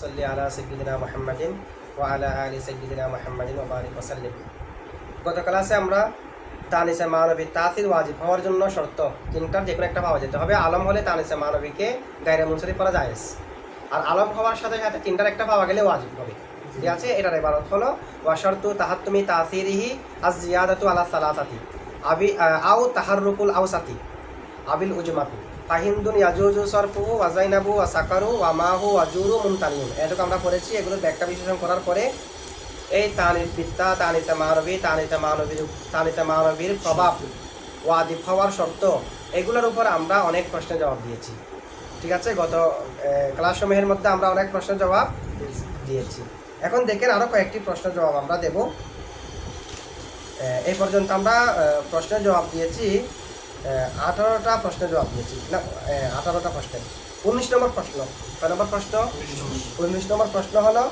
সাল্লি আলা সাইয়্যিদিনা মুহাম্মাদিন ওয়া আলা আলি সাইয়্যিদিনা মুহাম্মাদিন ওয়া বারিক ওয়া সাল্লিম। গত ক্লাসে আমরা তানিসে মানবী তাসির ওয়াজিব হওয়ার জন্য শর্ত তিনটার যে কোনো একটা পাওয়া যেতে হবে। আলম হলে তানিসে মানবীকে গায়রে মুনসারিফ করা জায়েজ, আর আলম হওয়ার সাথে সাথে তিনটার একটা পাওয়া গেলে ওয়াজিব হবে। ঠিক আছে, এটার ইবারত হলো ওয়া শারতু তাহাত্তুমি তাসিরিহি আজ জিয়াদাতু আলা সালাসাতি আবি আও তাহাররুকুল আওসাতি আবিল উজমাতু ফাহিন্দুন ইয়াজুজু সরফুহু ওয়া যাইনাবু ওয়া সাকারু ওয়া মাহু ওয়া জুরু মুনতানিউন। এটুকু আমরা পড়েছি। এগুলোর ব্যাখ্যা বিশ্লেষণ করার পরে এই তানিস বিদ্যা তানিসে মানবীর প্রভাব ওয়াজিব হওয়ার শর্ত এগুলোর উপর আমরা অনেক প্রশ্নের জবাব দিয়েছি। ঠিক আছে, গত ক্লাসসমূহের মধ্যে আমরা অনেক প্রশ্নের জবাব দিয়েছি। এখন দেখেন আরও কয়েকটি প্রশ্নের জবাব আমরা দেব। এই পর্যন্ত আমরা প্রশ্নের জবাব দিয়েছি 18টা প্রশ্নের জবাব দিয়েছি, না 18টা প্রশ্নের। 19 নম্বর প্রশ্ন, কয় নম্বর প্রশ্ন? 19 নম্বর প্রশ্ন হলো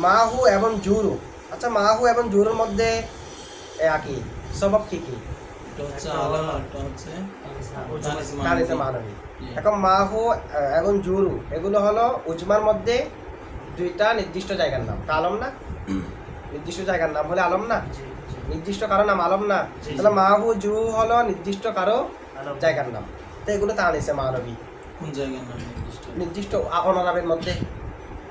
মাহু এবং জুরু। আচ্ছা, মাহু এবং জুরুর মধ্যে একই সবব কি কি? তানিসে মানবী। এখন মাহু এবং জুরু এগুলো হলো উজমার মধ্যে দুইটা নির্দিষ্ট জায়গার নাম। আলম না? নির্দিষ্ট জায়গার নাম হলে আলম না? নির্দিষ্ট কারো নাম আলম না? তাহলে মাহু জু হলো নির্দিষ্ট কারো জায়গার নাম। তো এগুলো তানিসে মানবী। কোন জায়গার নাম? নির্দিষ্ট আওন আরবের মধ্যে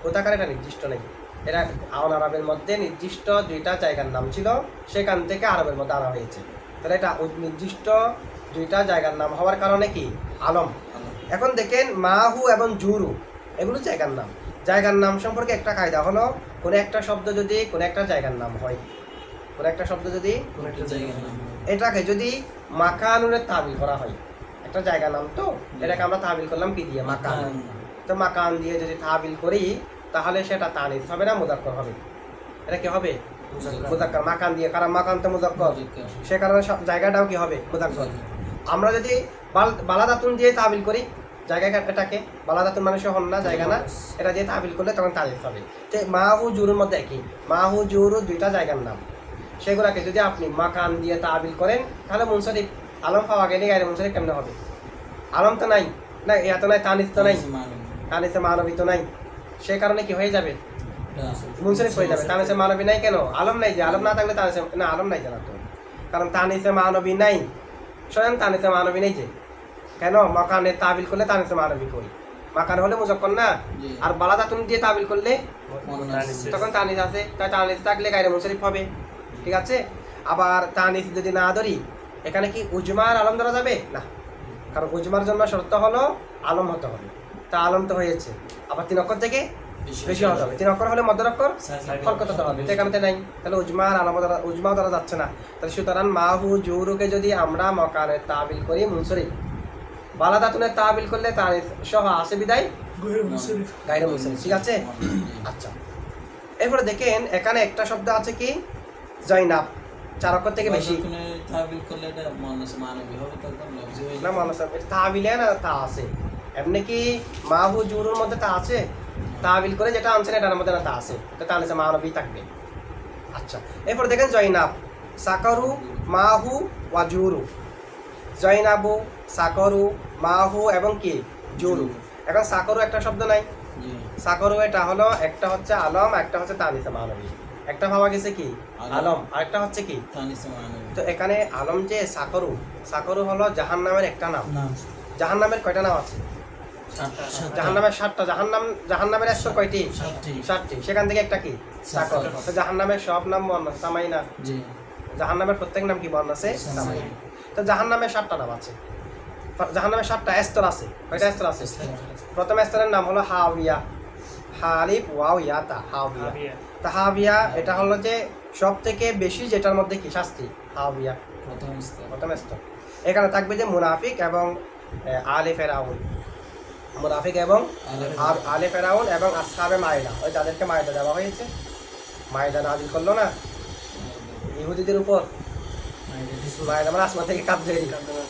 কোথাকার এটা নির্দিষ্ট নেই। এরা আওন আরবের মধ্যে নির্দিষ্ট দুইটা জায়গার নাম ছিল, সেখান থেকে আরবের মধ্যে আনা হয়েছে। তাহলে এটা নির্দিষ্ট দুইটা জায়গার নাম হওয়ার কারণে কি আলম। এখন দেখেন মাহু এবং জুরু এগুলো জায়গার নাম। জায়গার নাম সম্পর্কে একটা কায়দা হলো, কোনো একটা শব্দ যদি কোনো একটা জায়গার নাম হয়, কোনো একটা শব্দ যদি এটাকে যদি মাকানুরে তাবিল করা হয়, একটা জায়গার নাম তো এটাকে আমরা তাবিল করলাম কি দিয়ে? মাকান। তো মাকান দিয়ে যদি তাবিল করি তাহলে সেটা তানিস হবে না মুযাক্কার হবে? এটা কি হবে? মুযাক্কার। মাকান দিয়ে, কারণ মাকান তো মুযাক্কার, সে কারণে জায়গাটাও কি হবে? মুযাক্কার। আমরা যদি বালাদাতুন দিয়ে তাবিল করি জায়গাটাকে, বালাদাতুন মানে হন না, জায়গা না, এটা দিয়ে তাবিল করলে তখন তানিস হবে। তো মাহু জুরুর মধ্যে একই। মাহু জুরু দুইটা জায়গার নাম, সেগুলাকে যদি আপনি মাকান দিয়ে তাবিল করেন তাহলে মুনসারিফ। আলম পাওয়া গেলে গায়রে মুনসারিফ কেমনে হবে? আলম তো নাই, না ইয়া তো নাই, তানিস তো নাই, তানিসে মানবী তো নাই, সে কারণে কি হয়ে যাবে? মুনসারিফ হয়ে যাবে। তানিসে মানবী নাই কেন? আলম নাই যে। আলম না থাকলে তানিসে না, আলম নাই জানা তো, কারণ তানিসে মানবী নাই। স্বয়ং তানিসে মানবী নেই যে, কেন? মাকানে তাবিল করলে তানিসে মানবী কই? মাকান হলে মুযাক্কার না, আর বালাদাতুন দিয়ে তাবিল করলে তখন তানিস আছে। তাই তানিস থাকলে গায়রে মুনসারিফ হবে। ঠিক আছে, আবার তানিস যদি না ধরি এখানে কি উজমার আলম ধরা যাবে না? কারণ উজমার জন্য শর্ত হলো আলম হতে হবে। তা আলম তো হয়েছে, আবার 3 অক্ষর থেকে বেশি হতে হবে। 3 অক্ষর হলে মধ্য অক্ষর হরকত হতে হবে, সেখানে নাই। তাহলে উজমার আলম দ্বারা উজমাও ধরা যাচ্ছে না। তাহলে সুতরাং মাহু জুরুকে যদি আমরা মকানে তাবিল করি মুনসারিফ, বালাদাতুনের তাবিল করলে তানিস সহ আসে বিদায় গায়রে মুনসারিফ। ঠিক আছে, আচ্ছা। এরপরে দেখেন এখানে একটা শব্দ আছে কি জয়নাব, 4 অক্ষর থেকে বেশি না। মানুষ তাবিলে না তা আছে, এমনি কি মাহু জুরুর মধ্যে তা আছে? তাবিল করে যেটা আনছেন এটার মধ্যে না তা আছে, তো তানিসে মানবী থাকবে। আচ্ছা, এরপর দেখেন জয়নাব, সাকারু মাহু ওয়া জুরু। জয়নাবু, সাকরু, মাহু এবং কি জুরু। এখন সাকরু একটা শব্দ নাই, সাকরু এটা হলো একটা হচ্ছে আলম, একটা হচ্ছে তানিসে মানবী। একটা ভাবা গেছে কি আলম, আরেকটা হচ্ছে কি তানিসে মানবী। তো এখানে আলম যে সাকরু, সাকরু হলো জাহান্নামের একটা নাম। জাহান্নামের কয়টা নাম আছে? জাহান্নামের 7টা। জাহান্নামের স্তর কয়টি? 7টি। সেখান থেকে একটা কি সাকর। তো জাহান্নামের সব নাম মুয়ান্নাস সামাই না? জাহান্নামের প্রত্যেক নাম কি মুয়ান্নাসে সামাই। তো জাহান্নামের 7টা নাম আছে। জাহান্নামের 7টা স্তর আছে। কয়টা স্তর আছে? প্রথম স্তরের নাম হলো হাওিয়া, হালিফ ওয়াও ইয়া তা, হাওিয়া। তা হাওিয়া এটা হলো যে সব থেকে বেশি যেটার মধ্যে কি শাস্তি, হাওিয়া প্রথম স্তর। এখানে থাকবে যে মুনাফিক এবং আলে ফেরাউন, মুনাফিক এবং আলে ফেরাউন এবং আসহাবে মায়দা, ওই যাদেরকে মায়দা দেওয়া হয়েছে, মায়দা নাজিল করলো না ইহুদিদের উপর। মায়দা মানে আসমান থেকে কাপ তৈরি,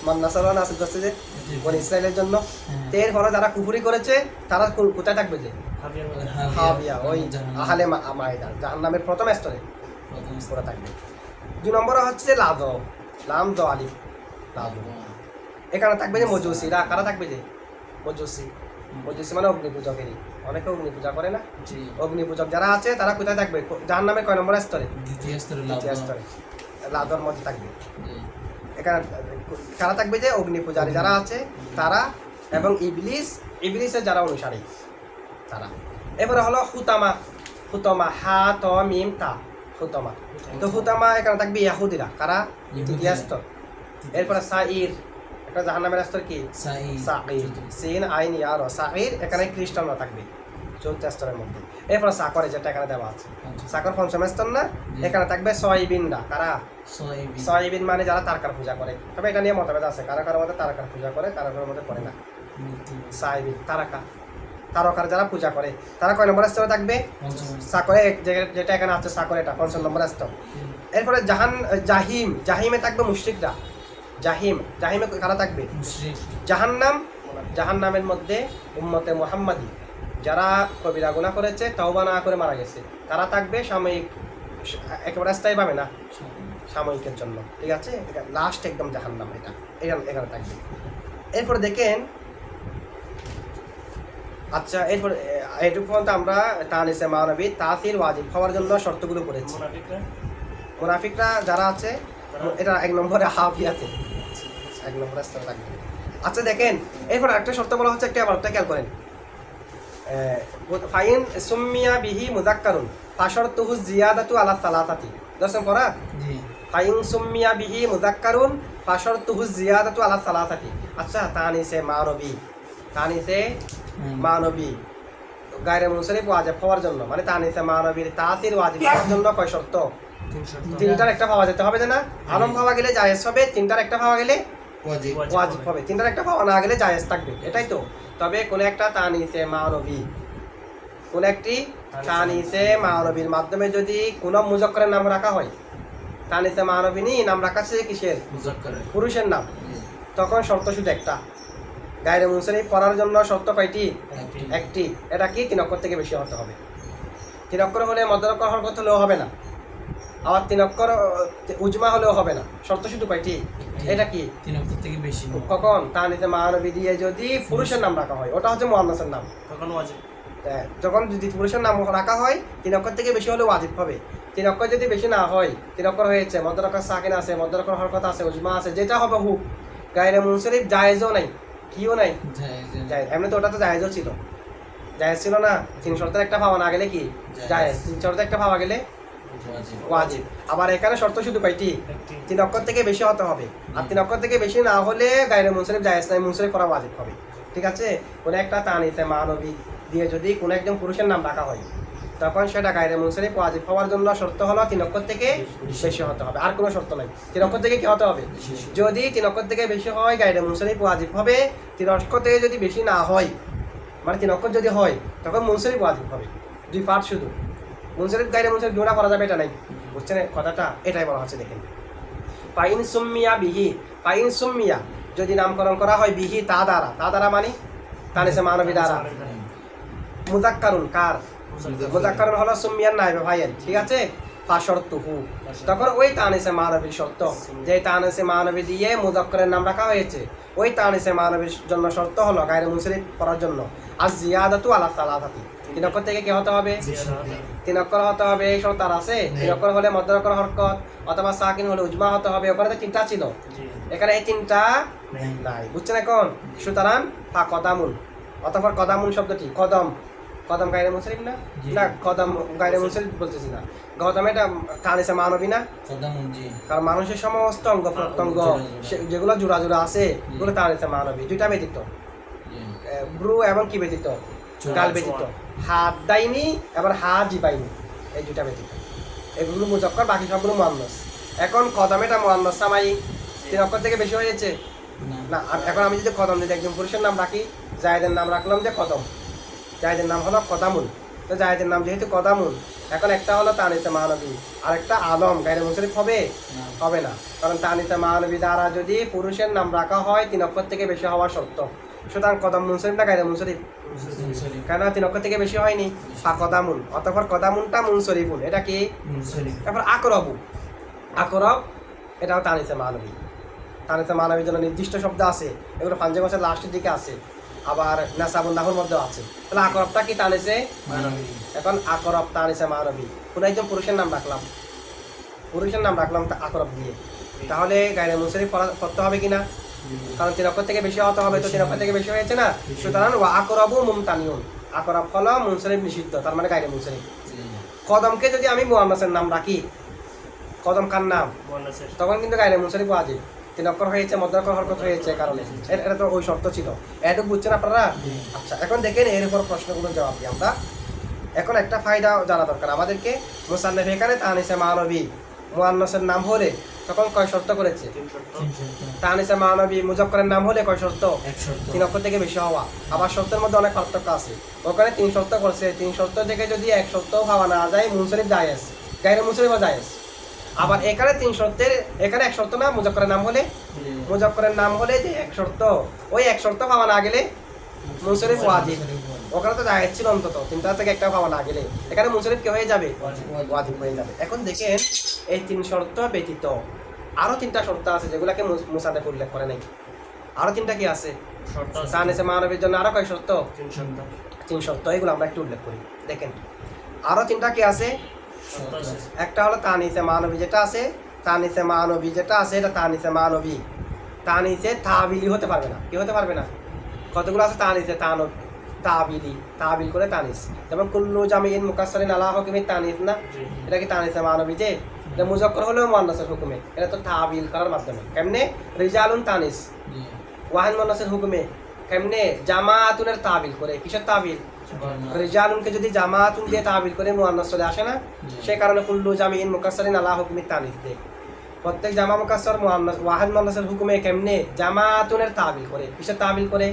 মান্নাসারা নাসিল করছে যে বনি ইসরায়েলের জন্য। তো এর ফলে যারা কুফরি করেছে তারা কোথায় থাকবে? যে হাবিয়া, ওই আহলে মায়দা, জাহান্নামের প্রথম স্তরে ওরা থাকবে। 2 নম্বরে হচ্ছে লাদ, লাম দ আলিফ, লাদ। এখানে থাকবে যে মজুসিরা। কারা থাকবে? যে মজুসি। মজুসি মানে অগ্নি পূজকেরই। অনেকে অগ্নি পূজা করে না? জি অগ্নি পূজক যারা আছে তারা কোথায় থাকবে? জাহান্নামের কয় নম্বর স্তরে? দ্বিতীয় স্তরে লাভ দ্বিতীয় স্তরে, লাদর মধ্যে থাকবে। জি এখানে কারা থাকবে? যে অগ্নি পূজারী যারা আছে তারা এবং ইবলিসের যারা অনুসারী তারা। এবারে হলো হুতামা। হুতামা, হা ত মিম তা, হুতামা। তো হুতামা এখানে থাকবে ইয়াহুদিরা। কারা? দ্বিতীয় স্তর। এরপরে সাইর, একটা জাহান্নামের স্তর কি? সাইর, সিন আইন ইয়ার সাইর, এখানে খ্রিস্টানরা থাকবে চতুর্থ স্তরের মধ্যে। এরপরে সাকরে, যেটা এখানে দেওয়া আছে, সাকর পঞ্চম স্তর না? এখানে থাকবে সয়বিনরা। কারা? সয়বিন মানে যারা তারকার পূজা করে। তবে এটা নিয়ে মতভেদ আছে, কারো কারোর মধ্যে তারকার পূজা করে, কারো কারোর মধ্যে করে না। সাইবিন তারকা, তারকার যারা পূজা করে তারা কয় নম্বর স্তরে থাকবে? সাকরে, যেটা এখানে আছে সাকরে, এটা পঞ্চম নম্বর স্তর। এরপরে জাহিম, জাহিমে থাকবে মুশরিকরা। জাহিমে কারা থাকবে? জাহান্নামের মধ্যে উম্মতে মুহাম্মাদি যারা কবিরা গুনাহ করেছে, তওবা না করে মারা গেছে, তারা থাকবে সাময়িক, একেবারে স্থায়ী পাবে না, সাময়িকের জন্য। ঠিক আছে, এটা লাস্ট একদম জাহান্নাম, এটা এখানে থাকবে। এরপরে দেখেন, আচ্ছা এরপর এটুকু পর্যন্ত আমরা তানিসে মানবী তাসির ওয়াজিব হওয়ার জন্য শর্তগুলো পড়েছি। মুনাফিকরা যারা আছে এটা এক নম্বরে হাফিয়াতে, এক নম্বরে স্তর থাকবে। আচ্ছা দেখেন, এরপর একটা শর্ত বলা হচ্ছে, একটা আবারটা খেয়াল করেন। ফাইন সুম্মিয়া বিহি মুযাক্কারুন ফাশরতুহু জিয়াদাতু আলা সালাসাতি। দর্শন পড়া? ফাইন সুম্মিয়া বিহি মুযাক্কারুন ফাশরতুহু জিয়াদাতু আলা সালাসাতি। আচ্ছা, তানিসে মানবী গায়রে মুনসারিফ ওয়াজিব হওয়ার জন্য, মানে তানিসে মানবীর তাসির ওয়াজিব হওয়ার জন্য কয় শর্ত? তিনটার একটা পাওয়া যেতে হবে না? আলম পাওয়া গেলে জায়েজ হবে, তিনটার একটা পাওয়া গেলে ওয়াজিব হবে, তিনটার একটা পাওয়া না গেলে জায়েজ থাকবে, এটাই তো। তবে কোন একটা তানিসে মানবী, কোন একটি তানিসে মানবীর মাধ্যমে যদি কোন মুজাক্কারের নাম রাখা হয়, তানিসে মানবী নাম রাখা আছে কিসের? পুরুষের নাম, তখন শর্ত শুধু একটা। গায়রে মুনসারিফ পড়ার জন্য শর্ত কয়টি? একটি। এটা কি? 3 অক্ষর থেকে বেশি হতে হবে। 3 অক্ষর হলে মধ্যরক্ষর হরকত হলেও হবে না, আবার 3 অক্ষর উজমা হলেও হবে না। শর্ত শুধু কয়টি? এটা কি? 3 অক্ষর থেকে বেশি। কখন? তানিসে মানবী দিয়ে যদি পুরুষের নাম রাখা হয়, ওটা হচ্ছে মুআন্নাসের নাম, তখন ওয়াজিব। যখন যদি পুরুষের নাম রাখা হয় 3 অক্ষর থেকে বেশি হলে ওয়াজিব হবে। 3 অক্ষর যদি বেশি না হয়, 3 অক্ষর হয়েছে, মধ্যরক্ষর সাকিন আছে, মধ্যরক্ষর হরকত আছে, উজমা আছে, যেটা হবে হুক। গায়রে মুনসারিফ জায়েজও নাই, কিও নাই, এমনি তো ওটা তো জায়েজও ছিল, জায়েজ ছিল না? 3 শর্তের একটা পাওয়া না গেলে কি জায়েজ, 3 শর্তের একটা পাওয়া গেলে ওয়াজিব। আবার এখানে শর্ত শুধু কয়টি? 3 অক্ষর থেকে বেশি হতে হবে। আর 3 অক্ষর থেকে বেশি না হলে গায়রে মুনসারিফ জায়েজ নাই, মুনসারিফ করা ওয়াজিব হবে। ঠিক আছে, কোন একটা তানিসে মানবী দিয়ে যদি কোন একজন পুরুষের নাম রাখা হয়, তখন সেটা গায়রে মুনসারিফ ওয়াজিব হওয়ার জন্য শর্ত হলো 3 অক্ষর থেকে বেশি হতে হবে, আর কোনো শর্ত নাই। 3 অক্ষর থেকে কি হতে হবে? যদি 3 অক্ষর থেকে বেশি হয় গায়রে মুনসারিফ ওয়াজিব হবে। 3 অক্ষর থেকে যদি বেশি না হয়, মানে 3 অক্ষর যদি হয়, তখন মুনসারিফ ওয়াজিব হবে। 2 পার্ট শুধু, মুনসারিফ গায়রে মুনসারিফ জোড়া করা যাবে, এটা নাই। বুঝছেন কথাটা? এটাই বলা হচ্ছে। দেখেন, ফাইন সুম্মিয়া বিহি, ফাইন সুম্মিয়া যদি নামকরণ করা হয় বিহি তা দ্বারা মানে তানিসে মানবী দ্বারা, মুযাক্কারুন কার? মুযাক্কারুন হলো সুম্মিয়ার নাইবে ফাইল। ঠিক আছে, ফাশরতুহু, তখন ওই তানিসে মানবীর শর্ত, যে তানিসে মানবী দিয়ে মুযাক্কারের নাম রাখা হয়েছে, ওই তানিসে মানবীর জন্য শর্ত হলো গায়রে মুনসারিফ করার জন্য আর জিয়াদাতু আলা সালাসাতি। 3 অক্ষর থেকে কি হতে হবে? 3 অক্ষর হতে হবে। এই শর্ত আর আছে? 3 অক্ষর হলে মধ্যরক্ষর হরকত অথবা সাকিন হলে উজমা হতে হবে। ওখানে তো 3টা ছিল, এখানে এই 3টা নাই। বুঝছেন এখন? সুতরাং ফা কদামুন, অথবা কদামুন শব্দটি কদম, কদম গায়রে মুনসারিফ না? না, কদম গায়রে মুনসারিফ বলতেছি না, কদম এটা তানিসে মানবী না? কারণ মানুষের সমস্ত অঙ্গ প্রত্যঙ্গ যেগুলো জোড়া জোড়া আছে, ওগুলো তানিসে মানবী। 2টা ব্যতীত, ব্রু এবং কি ব্যতীত? গাল ব্যতীত। হাত দাইনি এবার হাত জিবাইনি, এই 2টা ব্যতীত। এগুলো মুযাক্কার, বাকি সবগুলো মুআন্নাস। এখন কদম এটা মুআন্নাস সামাই, 3 অক্ষর থেকে বেশি হয়েছে না। এখন আমি যদি কদম যদি একজন পুরুষের নাম রাখি, জায়েদের নাম রাখলাম যে কদম, জায়েদের নাম হলো কদামুন। তো জায়েদের নাম যেহেতু কদামুন, এখন একটা হলো তানিসে মানবী, আর একটা আলম, গায়রে মুনসারিফ হবে? হবে না, কারণ তানিসে মানবী দ্বারা যদি পুরুষের নাম রাখা হয় 3 অক্ষর থেকে বেশি হওয়া শর্ত। সুতরাং কদম মুনসারিফ না গায়রে মুনসারিফ? কেন? 3 অক্ষর থেকে বেশি হয়নি, ফা কদামুন, অতঃপর কদামুনটা মুনসারিফুন, এটা কি? তারপর আকরবু, আকরব এটাও তানিসে মানবী। তানিসে মানবীর জন্য নির্দিষ্ট শব্দ আছে, এগুলো পাঞ্জাবি ভাষার লাস্টের দিকে আছে। আবার নাসাবুন নাহুর মধ্যেও আছে। তাহলে আকরবটা কি টানেছে? মানবী। এখন আকরব টানেছে মানবী। কোন একজন পুরুষের নাম রাখলাম, পুরুষের নাম রাখলাম আকরব দিয়ে, তাহলে গায়রে মুনসারিফ করতে হবে কিনা? কারণ 3 অক্ষর থেকে বেশি হতে হবে, তো 3 অক্ষর থেকে বেশি হয়েছে না, সুতরাং ওয়া আকরাবু মুমতানিউন, আকরাব হলো মুনসারিফ নিষিদ্ধ, তার মানে গায়রে মুনসারিফ। কদমকে যদি আমি মুয়ান্নাসের নাম রাখি, কদম কার নাম, তখন কিন্তু গায়রে মুনসারিফ ওয়াজিব। 3 অক্ষর হয়েছে, মধ্য অক্ষর হরকত হয়েছে কারণে, এটা তো ওই শর্ত ছিল। এটুকু বুঝছেন আপনারা? আচ্ছা, এখন দেখেন এর উপর প্রশ্নগুলোর জবাব দিই আমরা। এখন একটা ফায়দা জানা দরকার আমাদেরকে। মুসান্নিফ এখানে তানিসে মানবী মুয়ান্নাসের নাম হলে তখন কয় শর্ত করেছে? তানিসে মানবী মুজাক্কারের নাম হলে কয় শর্ত? 3 অক্ষর থেকে বেশি হওয়া। আবার শর্তের মধ্যে অনেক পার্থক্য আছে, ওখানে 3 শর্ত করছে। 3 শর্ত থেকে যদি 1 শর্ত পাওয়া না যায় মুনসারিফ জায়েজ, গায়রে মুনসারিফ জায়েজ। আবার এখানে 3 শর্তের, এখানে 1 শর্ত না, মুজাক্কারের নাম হলে, মুজাক্কারের নাম হলে যে 1 শর্ত, ওই 1 শর্ত পাওয়া না গেলে মুনসারিফ ওয়াজিব। ওখানে তো জায়েজ ছিল অন্তত 3টা থেকে 1টা পাওয়া না গেলে, এখানে মুনসারিফ কি হয়ে যাবে? ওয়াজিব হয়ে যাবে। এখন দেখেন এই 3 শর্ত ব্যতীত আরো 3টা শর্ত আছে যেগুলোকে মুসান্নিফ উল্লেখ করে নাই। আরো 3টা কি আছে? তানিসে মানবীর জন্য আরো কয় শর্ত? 3 শর্ত। এগুলো আমরা একটু উল্লেখ করি। দেখেন আরো 3টা কি আছে? একটা হলো তানিসে মানবী যেটা আছে, তানিসে মানবী যেটা আছে এটা তানিসে মানবী, তানিসে তাবিলি হতে পারবে না। কি হতে পারবে না? কতগুলো আছে তানিসে তাবিলি, তাবিল করে তানিস, যেমন কুল্লু জামিইন মুকাসসারিন আলা হুকমি তানিস না, এটা কি তানিসে মানবী? যে এটা মুজাক্কার হলেও মুয়ান্নাসের হুকুমে, এটা তো তাবিল করার মাধ্যমে। কেমনে? রিজালুন তানিস ওয়াহিদ মুয়ান্নাসের হুকুমে, কেমনে? জামাআতুনের তাবিল করে। কিসের তাবিল? রিজালুনকে যদি জামাআতুন দিয়ে তাবিল করে মুয়ান্নাস চলে আসে না, সেই কারণে কুল্লু জামিইন মুকাসসারিন আলা হুকমি তানিস দে। প্রত্যেক জামা মুকাসসার মুয়ান্নাস ওয়াহিদ মুয়ান্নাসের হুকুমে কেমনে? জামাআতুনের তাবিল করে। কিসের তাবিল করে?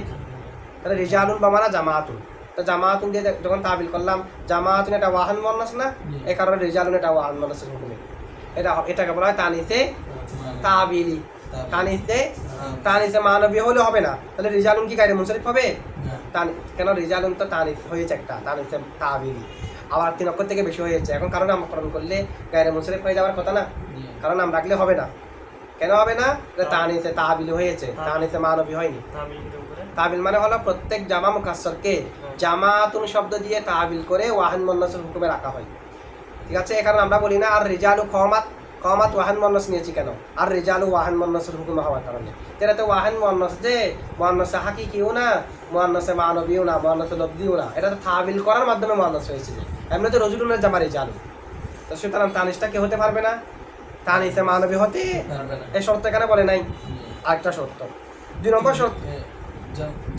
তাহলে রিজালুন বামানা জামাআতুন, তো জামাআতুন দিয়ে যখন তাবিল করলাম, জামাআতুন এটা ওয়াহিদ মুয়ান্নাস না, এই কারণে রিজালুন এটা ওয়াহিদ মুয়ান্নাসের হুকুমে, এটাকে বলা হয় তানিসে তাবিলি। তানিসে মানবী হলে হবে না, তাহলে রিজালুন কি গায়রে মুনসারিফ হবে? কেন? রিজালুন তো তানিস হয়েছে একটা, তানিসে তাবিলি, আবার 3 অক্ষর থেকে বেশি হয়েছে। এখন কারণ নামকরণ করলে গায়রে মুনসারিফ হয়ে যাওয়ার কথা না, কারণ নাম রাখলে হবে না। কেন হবে না? তানিসে তাবিলি হয়েছে, তানিসে মানবী হয়নি। তাবিল মানে হলো প্রত্যেক জামা মুকাসসারকে জামাতুন শব্দ দিয়ে তাবিল করে ওয়াহিদ মুয়ান্নাসের হুকুমে রাখা হয়। ঠিক আছে? এই কারণে আমরা বলি না আর রিজালু কওমাত ওয়াহিদ মুয়ান্নাস নিয়েছি কেন? আর রিজালু ওয়াহিদ মুয়ান্নাসের হুকুমে হওয়ার কারণে। এটা তো ওয়াহিদ মুয়ান্নাস, যে মুয়ান্নাসে হাকিকিও না, মুয়ান্নাসে মানবীও না, মুয়ান্নাসে লফজিও না, এটা তো তাবিল করার মাধ্যমে মুয়ান্নাস হয়েছে। এমনি তো রজুলুনের জামা রিজালু, তো সুতরাং তানিসটা কি হতে পারবে না? তানিসে মানবী হতে এই শর্ত এখানে বলে নাই। আরেকটা শর্ত, 2 নম্বর শর্ত,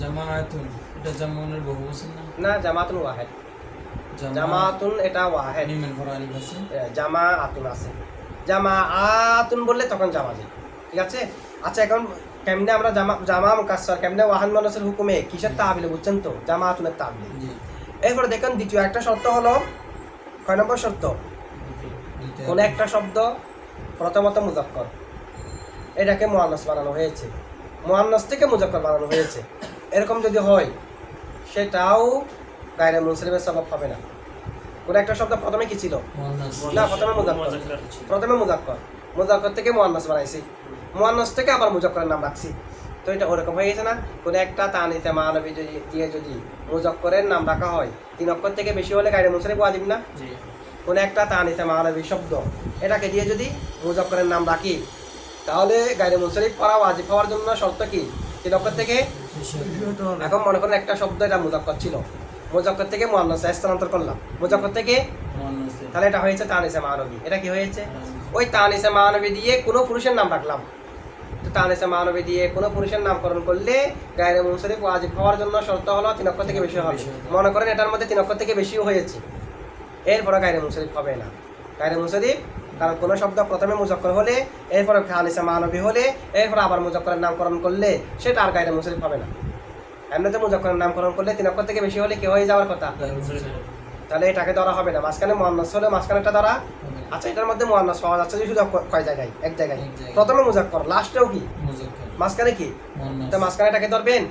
জামাআতুন এটা জামানের বহুবচন না? না, জামাতুন ওয়াহিদ, জামাতুন এটা ওয়াহিদ, নিমেন ফরানি আছে, জামাআতুন আছে। জামাআতুন বললে তখন জামা যায়। ঠিক আছে? আচ্ছা, এখন কেমনে আমরা জামা মুকাসসার কেমনে ওয়াহিদ মুয়ান্নাসের হুকুমে কিসের তাবিলে, বুঝছেন তো? জামাআতুনের তাবিলে। এরপরে দেখেন দ্বিতীয় একটা শর্ত হলো, কয় নম্বর শর্ত? কোন একটা শব্দ প্রথমত মুজাক্কার, এটাকে মুয়ান্নাস বানানো হয়েছে, মুয়ান্নাস থেকে মুজাক্কার বানানো হয়েছে, এরকম যদি হয় সেটাও গায়রে মুনসারিফের সবব হবে না। কোন একটা শব্দ প্রথমে কি ছিল? না, প্রথমে মুজাক্কার, প্রথমে মুজাক্কার থেকে মুয়ান্নাস বানাইছি, মুয়ান্নাস থেকে আবার মুজাক্কারের নাম রাখছি, তো এটা ওরকম হয়ে গেছে না? কোন একটা তানিসে মানবী দিয়ে যদি মুজাক্কারের নাম রাখা হয়, 3 অক্ষর থেকে বেশি হলে গায়রে মুনসারিফ ওয়াজিব না? কোন একটা তানিসে মানবী শব্দ এটাকে দিয়ে যদি মুজাক্কারের নাম রাখি, তাহলে গায়রে মুনসারিফ করা ওয়াজিব হওয়ার জন্য শর্ত কি? 3 অক্ষর থেকে। এখন মনে করেন একটা শব্দ এটা মুজাক্কার ছিল, মুজাক্কার থেকে মুয়ান্নাসে স্থানান্তর করলাম, মুজাক্কার থেকে, তাহলে এটা হয়েছে তানিসে মানবী। এটা কি হয়েছে? ওই তানিসে মানবী দিয়ে কোনো পুরুষের নাম রাখলাম, তো তানিসে মানবী দিয়ে কোনো পুরুষের নামকরণ করলে গায়রে মুনসারিফ ওয়াজিব হওয়ার জন্য শর্ত হলো 3 অক্ষর থেকে বেশি হবে। মনে করেন এটার মধ্যে 3 অক্ষর থেকে বেশিও হয়েছে, এরপরে গায়রে মুনসারিফ হবে না। গায়রে মুনসারিফ, কারণ কোনো শব্দ প্রথমে মুজাক্কার হলে, এরপরে তানিসে মানবী হলে, এরপরে আবার মুজাক্কারের নামকরণ করলে সেটা আর গায়রে মুনসারিফ হবে না। এমনিতে মুজাক্কারের নামকরণ করলে 3 অক্ষর থেকে বেশি হলে কি হয়ে যাওয়ার কথা, তাহলে এটাকে ধরা হবে না। মাঝখানে মুয়ান্নাস হলে মাঝখানেটা ধরা। আচ্ছা, এটার মধ্যে মুয়ান্নাস পাওয়া যাচ্ছে যে শুধু কয় জায়গায়? এক জায়গায়, প্রথমে মুজাক্কার, লাস্টেও কি? মাঝখানে কি? তো মাঝখানে এটাকে ধরবেন,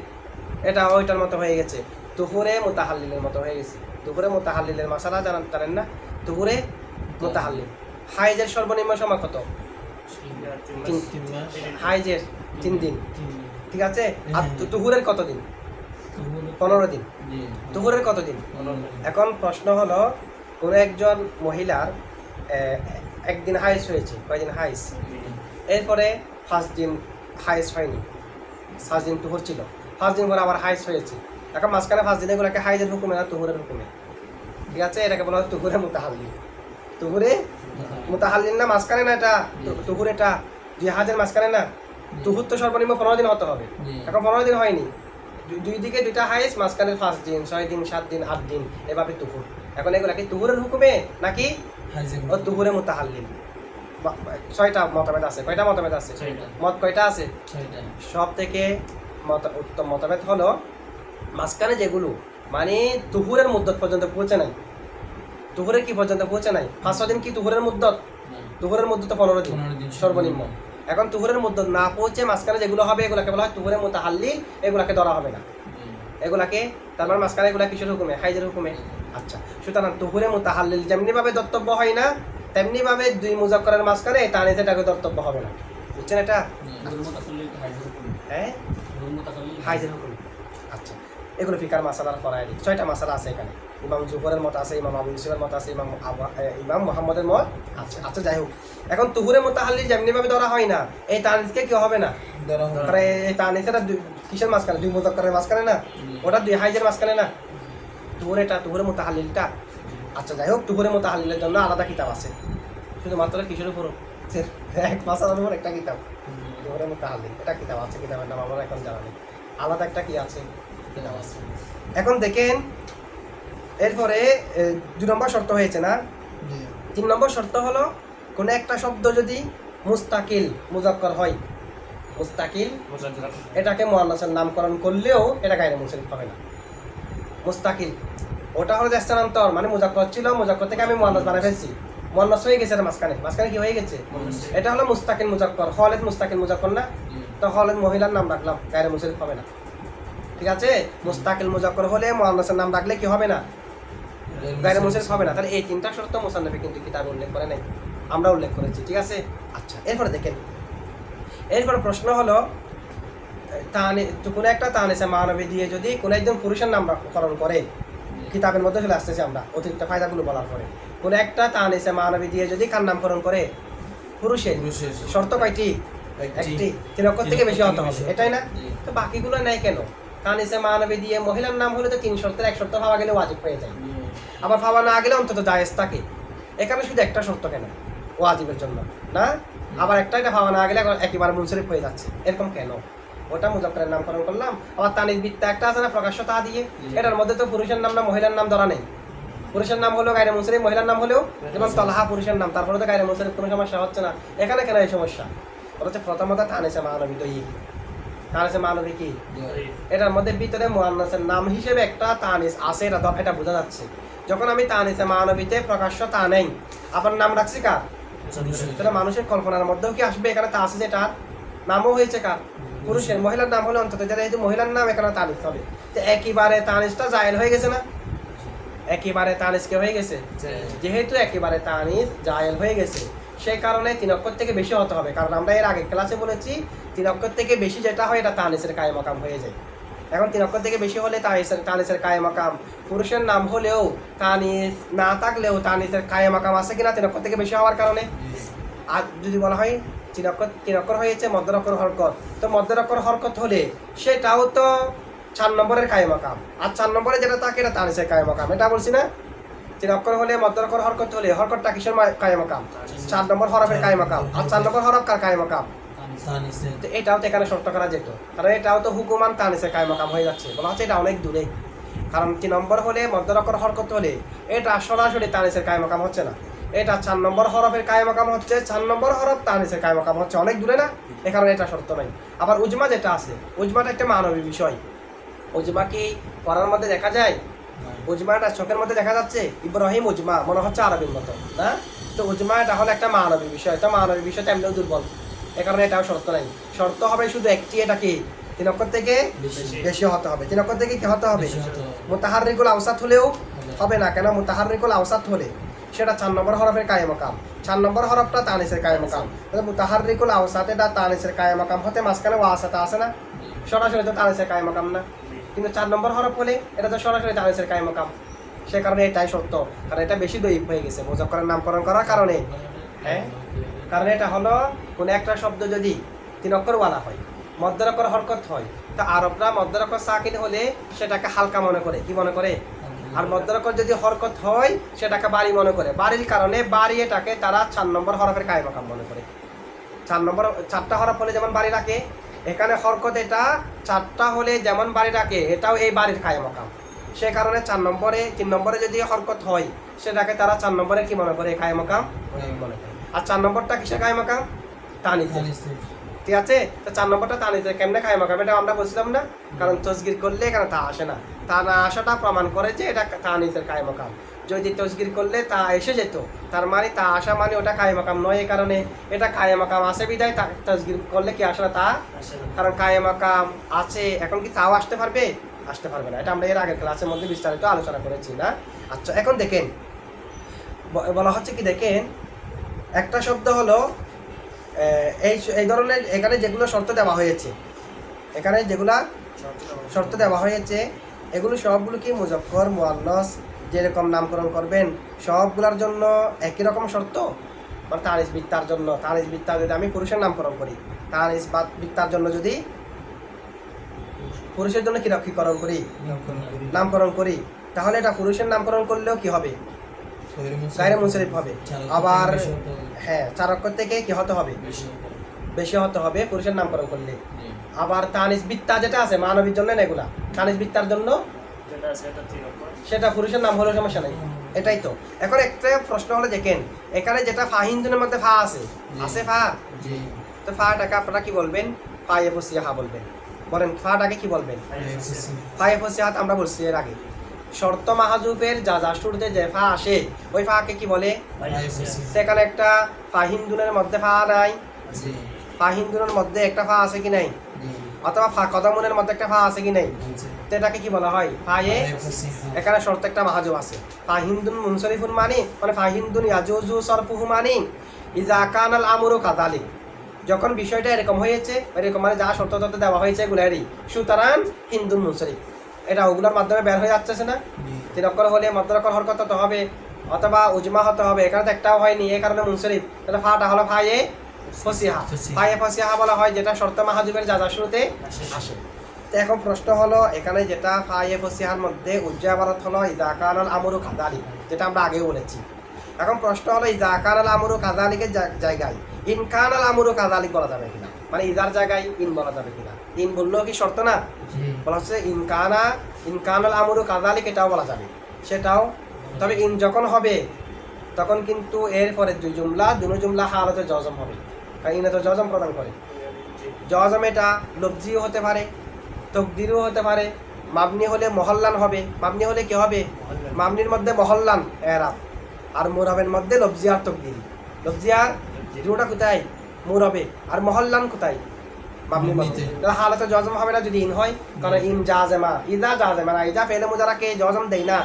এটা ওইটার মতো হয়ে গেছে, তুহুরে মুতাহাল্লিলের মতো হয়ে গেছে। তুহুরে মুতাহাল্লিলের মাসালা জানেন না? তুহুরে মুতাহাল্লিল, হাইজের সর্বনিম্ন সময় কত? হাইজের 3 দিন। ঠিক আছে? আর তুহুরের কত দিন? 15 দিন। জি দুপুরের কত দিন? 15 দিন। এখন প্রশ্ন হলো কোনো একজন মহিলার একদিন হাইস হয়েছে, কয়দিন হাইস, এরপরে 5 দিন হাইস হয়নি, 5 দিন তুহুর ছিল, 5 দিন পরে আবার হাইস হয়েছে। এখন মাঝখানে 5 দিন এগুলোকে হাইজের হুকুমে না তুহুরের হুকুমে? ঠিক আছে, এটাকে বলা হয় তুহুরে মুতাহাল্লিল। তুহুরে মুতাহাল্লিল না মাঝখানে না, এটা তুহুর, এটা 2 হাজের মাঝখানে না। তুহুর তো সর্বনিম্ন 15 দিন হতে হবে, এখন 15 দিন হয়নি, দুই দিকে 2টা হাইস, মাঝখানে 5 দিন, 6 দিন, 7 দিন, 8 দিন, এভাবে তুহুর। এখন এগুলা কি তুহুরের হুকুমে নাকি ও তুহুরে মুতাহাল্লিল? 6টা মতভেদ আছে। কয়টা মতভেদ আছে? 6টা। মত কয়টা আছে? 6টা। সব থেকে উত্তম মতভেদ হলো মাঝখানে যেগুলো মানে তুহুরের মুদ্দত পর্যন্ত পৌঁছে নাই। তুহুরের কি পর্যন্ত পৌঁছে নাই? 5 দিন কি তুহুরের মুদ্দত? তুহুরের মুদ্দত 15 দিন 15 দিন সর্বনিম্ন। এখন তুহুরের মুদ্দত না পৌঁছে মাঝখানে যেগুলো হবে এগুলাকে বলা হয় তুহুরে মুতাহাল্লিল, এগুলাকে ধরা হবে না। এগুলাকে তারপর মাঝখানে এগুলা কিসের হুকুমে? হাইজের হুকুমে। আচ্ছা, সুতরাং তুহুরে মুতাহাল্লিল যেমনি ভাবে দর্তব্য হয় না, তেমনি ভাবে 2 মুজাক্কারের মাঝখানে তানিস এটাকে দর্তব্য হবে না। বুঝছেন এটা? হ্যাঁ, হাইজের হুকুম। আচ্ছা, এগুলো ফিকার মাসালার করায় দিই। 6টা মাসালা আছে এখানে। ইমাম জুহরের মত আছে, ইমাম আবু ইউসুফের মত আছে, ইমাম মুহাম্মদের মত আছে। আচ্ছা, যাই হোক, এখন তুহুরে মুতাহাল্লিল যেমনি ভাবে ধরা হয় না, এই তানিসকে কি হবে না? কারণ এই তানিসটা কিসের মাঝখানে? 2 মুজাক্কারের মাঝখানে না, ওটা 2 হাইজের মাঝখানে না। তুহুরে মুতাহাল্লিলটা। আচ্ছা, যাই হোক, তুহুরে মুতাহাল্লিলের জন্য আলাদা কিতাব আছে, শুধুমাত্র কিসের উপর? এক মাসালার উপর একটা কিতাব, তুহুরে মুতাহাল্লিল, এটা কিতাব আছে, কিতাবের নাম আমার এখন জানা নেই। আলাদা একটা কি আছে? কিতাব আছে। এখন দেখেন, এরপরে 2 নম্বর শর্ত হয়েছে না? 3 নম্বর শর্ত হলো কোনো একটা শব্দ যদি মুস্তাকিল মুজাক্কার হয়, মুস্তাকিল, এটাকে মুআন্নাসের নামকরণ করলেও এটা গায়রে মুনসারিফ হবে না। মুস্তাকিল ওটা হলো স্থানান্তর, মানে মুজাক্কর ছিল, মুজাক্কর থেকে আমি মুআন্নাস বানাই ফেলছি, মুআন্নাস হয়ে গেছে, মাঝখানে কি হয়ে গেছে? এটা হলো মুস্তাকিল মুজাক্কর। হলেদ মুস্তাকিল মুজাক্কর না, তো হলেদ মহিলার নাম রাখলাম, গায়রে মুনসারিফ হবে না। ঠিক আছে, মুস্তাকিল মুজাক্কর হলে মুআন্নাসের নাম রাখলে কি হবে না? গায়রে মুনসারিফ হবে না। তাহলে এই 3টা শর্ত মুসান্নফে কিন্তু কিতাবে উল্লেখ করে নাই, আমরা উল্লেখ করেছি। ঠিক আছে, আচ্ছা, এরপরে দেখেন, এরপরে প্রশ্ন হলো কোনো একটা তানিসে মানবী দিয়ে যদি কোনো একজন পুরুষের নামকরণ করে, কিতাবের মধ্যে চলে আসতেছি আমরা অতিরিক্ত ফায়দাগুলো বলার পরে, কোনো একটা তানিসে মানবী দিয়ে যদি কার নামকরণ করে? পুরুষের। শর্ত কয়টি? একটি। 3 অক্ষর থেকে বেশি হতে হবে, এটাই না? তো বাকিগুলো নেই কেন? তানিসে মানবী দিয়ে মহিলার নাম হলে তো 3 শর্তের 1 শর্ত পাওয়া গেলে ওয়াজিব হয়ে যায়, আবার পাওয়া না গেলে অন্তত জায়েজ থাকে। এখানে শুধু একটা শর্ত কেন ওয়াজিবের জন্য না? আবার একটা এটা পাওয়া না গেলে একেবারে মুনসারিফ হয়ে যাচ্ছে, এরকম কেন? ওটা মুজাক্কারের নামকরণ করলাম। আবার তানিস বিত্তা একটা আছে না, প্রকাশ্য তা দিয়ে, এটার মধ্যে তো পুরুষের নাম না মহিলার নাম ধরা নেই। পুরুষের নাম হলেও গায়রে মুনসারিফ, মহিলার নাম হলেও, যেমন তালহা পুরুষের নাম, তারপরে তো গায়রে মুনসারিফ, কোনো সমস্যা হচ্ছে না। এখানে কেন এই সমস্যা? ওটা হচ্ছে প্রথমত তানিসে মানবী দয়ীফ। তানিসে মানবী কি? এটার মধ্যে ভিতরে মুআন্নাসের নাম হিসেবে একটা তানিস আছে, এটা বোঝা যাচ্ছে। যখন আমি তানিসে মানবীতে প্রকাশ্য তা নেই, আবার নাম রাখছি কার? তাহলে মানুষের কল্পনার মধ্যেও কি আসবে এখানে তা আছে যে তার নামও হয়েছে কার? পুরুষের। মহিলার নাম হলে অন্তত যেটা যেহেতু মহিলার নাম, এখানে তানিস হবে, তো একেবারে তানিসটা জায়েল হয়ে গেছে না? একেবারে তানিস কে হয়ে গেছে? যেহেতু একেবারে তানিস জায়েল হয়ে গেছে, সেই কারণে 3 অক্ষর থেকে বেশি হতে হবে। কারণ আমরা এর আগে ক্লাসে বলেছি 3 অক্ষর থেকে বেশি যেটা হয় এটা তানিসের কায়ে মাকাম হয়ে যায়। এখন 3 অক্ষর থেকে বেশি হলে তানিসের কায়ে মাকাম, পুরুষের নাম হলেও তানিস না থাকলেও তানিসের কায়ে মাকাম আছে কিনা 3 অক্ষর থেকে বেশি হওয়ার কারণে? আর যদি বলা হয় 3 অক্ষর হয়েছে মধ্যের অক্ষর হরকত, তো মধ্যের অক্ষর হরকত হলে সেটাও তো 4 নম্বরের কায়ে মাকাম, আর 4 নম্বরে যেটা থাকে এটা তানিসের কায়ে মাকাম, এটা বলছি না? 3 অক্ষর হলে মধ্যের অক্ষর হরকত হলে হরকতটা কিসের কায়ে মাকাম? 4 নম্বর হরফের কায়ে মাকাম, আর 4 নম্বর হরফ কার কায়ে মাকাম? তো এটাও তো এখানে শর্ত করা যেত, কারণ এটাও তো হুকুমান তানিসের কায়ে মাকাম হয়ে যাচ্ছে। বলা হচ্ছে এটা অনেক দূরে, কারণ 3 নম্বর হলে মধ্যের অক্ষর হরকত হলে এটা সরাসরি তানিসের কায়ে মাকাম হচ্ছে না, এটা 4 নম্বর হরফের কায়ে মাকাম হচ্ছে, 4 নম্বর হরফ তানিসের কায়ে মাকাম হচ্ছে, অনেক দূরে না? এ কারণে এটা শর্ত নাই। আবার উজমা যেটা আছে, উজমাটা একটা মানবী বিষয়। উজমা কি পড়ার মধ্যে দেখা যায়? উজমাটা চোখের মধ্যে দেখা যাচ্ছে? ইব্রাহিম উজমা মনে হচ্ছে আরবির মতো না? তো উজমা এটা হলো একটা মানবী বিষয়, তো মানবী বিষয়টা এমনিও দুর্বল, এ কারণে এটাও শর্ত নাই। শর্ত হবে শুধু একটি, এটা কি? 3 অক্ষর থেকে বেশি হতে হবে। 3 অক্ষর থেকে কি হতে হবে? মুতাহাররিকুল আওসাত হলেও হবে না, কেন? মুতাহাররিকুল আওসাত হলে সেটা 4 নম্বর হরফের কায়ে মাকাম, 4 নম্বর হরফটা তানিসের কায়ে মাকাম। তাহলে মুতাহাররিকুল আওসাত এটা তানিসের কায়ে মাকাম হতে মাঝখানে ওয়াসাতা আছে না, সরাসরি তো তানিসের কায়ে মাকাম না। কিন্তু 4 নম্বর হরফ হলে এটা তো সরাসরি তানিসের কায়েম মাকাম, সে কারণে এটাই সত্য, কারণ এটা বেশি দৈব হয়ে গেছে মুজাক্কারের নামকরণ করার কারণে। হ্যাঁ, কারণ এটা হলো কোনো একটা শব্দ যদি 3 অক্ষরওয়ালা হয়, মধ্যরকর হরকত হয়, তা আরবরা মধ্যরকর সাকিন হলে সেটাকে হালকা মনে করে, কি মনে করে? আর মধ্যরকর যদি হরকত হয় সেটাকে বাড়ি মনে করে, বাড়ির কারণে বাড়ি এটাকে তারা 4 নম্বর হরফের কায়েম মাকাম মনে করে। 4 নম্বর 4টা হরফ হলে যেমন বাড়ি রাখে, এখানে হরকত এটা 4টা হলে যেমন বাড়ি রাখে, এটাও এই বাড়ির কায়েম মাকাম। সে কারণে 4 নম্বরে 3 নম্বরে যদি হরকত হয় সেটাকে তারা 4 নম্বরে কি মনে করে? কায়েম মাকাম মনে করে। আর 4 নম্বরটা কিসের কায়েম মাকাম? তানিসের। ঠিক আছে, তো 4 নম্বরটা তানিসের। কেমনে কায়েম মাকাম এটা আমরা বলছিলাম না, কারণ তসগির করলে এখানে তা আসে না, তা না আসাটা প্রমাণ করে যে এটা তানিসের কায়েম মাকাম। যদি তসগির করলে তা এসে যেত, তার মানে তা আসা মানে ওটা কায়েম মাকাম নয়, এই কারণে এটা কায়েম মাকাম আছে বিদায় তসগির করলে কি আসে না তা, কারণ কায়েম মাকাম আছে। এখন কি তাও আসতে পারবে? আসতে পারবে না, এটা আমরা এর আগের ক্লাসের মধ্যে বিস্তারিত আলোচনা করেছি না। আচ্ছা, এখন দেখেন বলা হচ্ছে কি, দেখেন একটা শব্দ হলো এই ধরনের, এখানে যেগুলো শর্ত দেওয়া হয়েছে, এখানে যেগুলা শর্ত দেওয়া হয়েছে এগুলো সবগুলো কি মুজাক্কর মুআন্নাস যেরকম নামকরণ করবেন সবগুলোর জন্য একই রকম শর্ত। মানে তানিস বিত্তার জন্য, তানিস বিত্তা যদি আমি পুরুষের নামকরণ করি, তানিস বিত্তার জন্য যদি পুরুষের জন্য কিরকম করি? নামকরণ করি, তাহলে এটা পুরুষের নামকরণ করলেও কি হবে? গায়রে মুনসারিফ হবে। আবার হ্যাঁ, 4 অক্ষর থেকে কি হতে হবে? বেশি হতে হবে পুরুষের নামকরণ করলে। আবার তানিস বিত্তা যেটা আছে মানবীর জন্য না, এগুলা তানিস বিত্তার জন্য সেটা পুরুষের নাম হলেও সমস্যা নাই, এটাই তো। এখন একটা প্রশ্ন হলো, দেখেন এখানে যেটা ফাহিন্দুনের মধ্যে ফা আছে, আছে ফা, তো ফাটাকে আপনারা কি বলবেন? ফায়ে ফসিহা বলবেন। বলেন ফাটাকে কি বলবেন? ফায়ে ফসিহাত আমরা বলছি এর আগে। শর্ত মাহাজুফের যা যা শুরুতে যে ফা আসে ওই ফাকে কি বলে? সেখানে একটা ফাহিন্দুনের মধ্যে ফা নাই, ফাহিন্দুনের মধ্যে একটা ফা আছে কি নাই? অথবা ফা কদমুনের মধ্যে একটা ফা আছে কি নাই? তো এটাকে কি বলা হয়? ফায়ে। এখানে শর্ত একটা মাহাজুব আছে, ফাহিন্দুন মুনসারিফুন মানে ফাহিন্দুন ইয়াজুজু সরফুহু মানে ইজা কানাল আমরু কাযালিক। যখন বিষয়টা এরকম হয়েছে, এরকম মানে যা শর্ত তত দেওয়া হয়েছে এগুলারই, সুতরাং হিন্দুন মুনসারিফ, এটা ওগুলোর মাধ্যমে বের হয়ে যাচ্ছে না। 3 অক্ষর হলে মধ্যরকর হরকত হতে হবে অথবা উজমা হতে হবে, এখানে তো একটাও হয়নি, এই কারণে মুনসারিফ। তাহলে ফাটা হলো ফায়ে ফসিহা। ফায়ে ফসিহা বলা হয় যেটা শর্ত মাহাজুবের যা যা শুরুতে আসে। তো এখন প্রশ্ন হলো, এখানে যেটা ফায়ে ফসিহার মধ্যে উজ্জা ইবারত হলো ইজা কানাল আমরু কাযালিক, যেটা আমরা আগেও বলেছি। এখন প্রশ্ন হলো ইজা কানাল আমরু কাযালিকের জায়গায় ইন কানাল আমরু কাযালিক বলা যাবে কিনা, মানে ইজার জায়গায় ইন বলা যাবে কিনা? ইন বললেও কি শর্ত না? বলা হচ্ছে ইন কানাল আমরু কাযালিক, এটাও বলা যাবে, সেটাও। তবে ইন যখন হবে তখন কিন্তু এরপরে দুই জুমলা হালতে জজম হবে, কারণ ইনে তো জজম প্রদান করে। জজম এটা লফজিও হতে পারে, তকদিরও হতে পারে, মাবনি হলে মহল্লান হবে। মাবনি হলে কি হবে? মাবনির মধ্যে মহল্লান এরাব, আর মুরাবের মধ্যে লফজি আর তকদিরি। লফজি আর দুটা কোথায়? মুরাবে। আর মহল্লান কোথায়? মাবনির মধ্যে। হালতে জজম হবে না যদি ইন হয়, কারণ ইন জাজেমা, ইজা জাজেমা না, ইজা ফেলে মুজারাকে জজম দেয় না,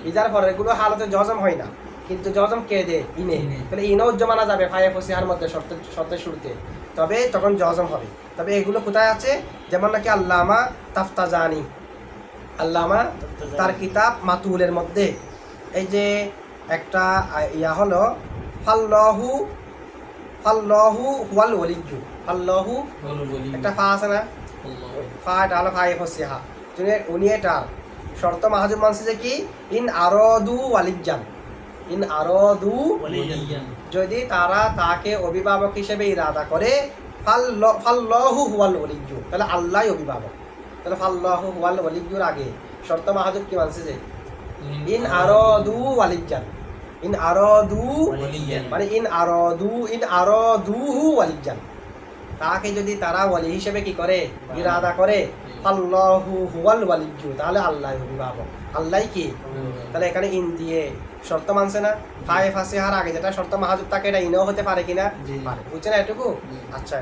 ইজার পরে এগুলো হালতে জজম হয় না, কিন্তু জজম কে দে? ইনে। তাহলে ইনও জমানা যাবে ফায়ে ফসিহার মধ্যে শর্তের শুরুতে, তবে তখন জজম হবে। তবে এগুলো কোথায় আছে? যেমন নাকি আল্লামা তাফতাজানি, আল্লামা তার কিতাব মাতুলের মধ্যে এই যে একটা ইয়া হলো ফাল্লাহু হুয়াল ওয়ালিয়্যু, ফাল্লাহু একটা ফা আছে না, ফা এটা হলো ফায়ে ফসিহা। উনি এটার শর্ত মাহাজুব মানছে যে কি ইন আরদু ওয়ালিয়ান, ইন আরদু যদি তারা তাকে অভিভাবক হিসেবে ইরাদা করে, ফাল্লাহু হুয়াল ওয়ালিয়্যু, তাহলে আল্লাহই অভিভাবক। তাহলে ফাল্লাহু হুয়াল ওয়ালিয়্যুর আগে শর্ত মাহাজুব কি মানছে যে ইন আরদু ওয়ালিয়ান, ইন আরদু মানে ইন আরদুহু ওয়ালিয়ান, তাকে যদি তারা ওয়ালি হিসেবে কি করে? ইরাদা করে, আল্লাহু হুয়াল ওয়ালিয়্যু, তাহলে আল্লাহই অভিভাবক, আল্লাহই কি? তাহলে এখানে ইন দিয়ে শর্ত মানছে না। ফায়ে ফাসিহার আগে যেটা শর্ত মাহাজুব থাকে এটা ইনও হতে পারে কিনা? পারে। বুঝছেন এটুকু? আচ্ছা,